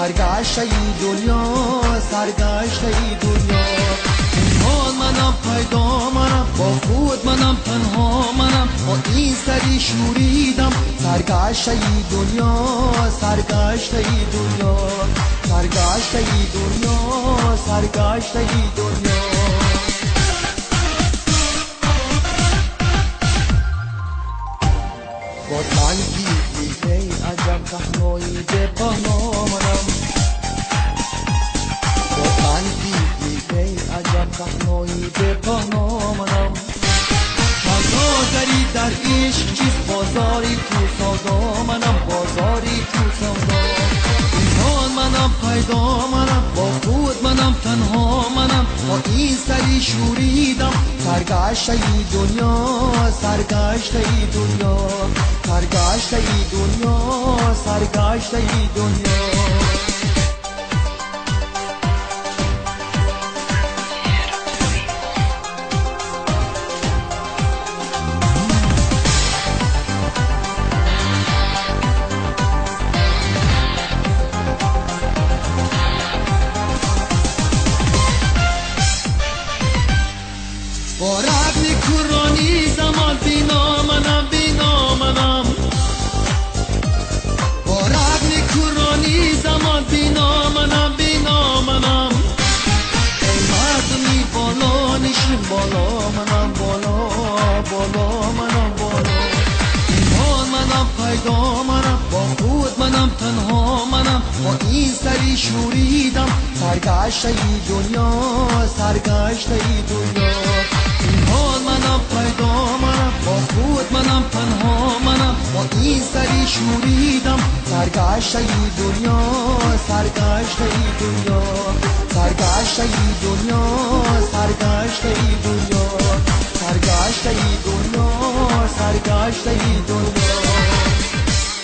سرگشته دنیا، سرگشته دنیا. حال منم پیدا منم، با خود منم تنها منم، با این سری شوریدم. سرگشته دنیا، سرگشته دنیا، سرگشته دنیا، سرگشته دنیا. با تنگی ای عجب تنهایی به پهنامنم، با تنگی ای عجب تنهایی به پهنامنم. بازاری در عشق چیست، بازاری تو سودا منم، بازاری تو سودا. این حال منم پیدا منم، با خود منم تنها منم، با این سری شوریدم. سرگشته دنیا، سرگشته دنیا، سرگشته دنیا، سرگشته دنیا. با رغم کرانی زمان بینا منم، بینا منم، با رغم کرانی زمان بینا منم، بینا منم. ای مردمی بالا نشین، بالا منم، بالا بالا منم، بالا. این حال منم پیدا منم، با خود منم تنها منم، با این سری شوریدم. سرگشته دنیا، سرگشته دنیا. این حال منم پیدا منم، با خود منم تنها منم، با این سری شوریدم. سرگشته دنیا، سرگشته دنیا، سرگشته دنیا، سرگشته دنیا، سرگشته دنیا، سرگشته دنیا.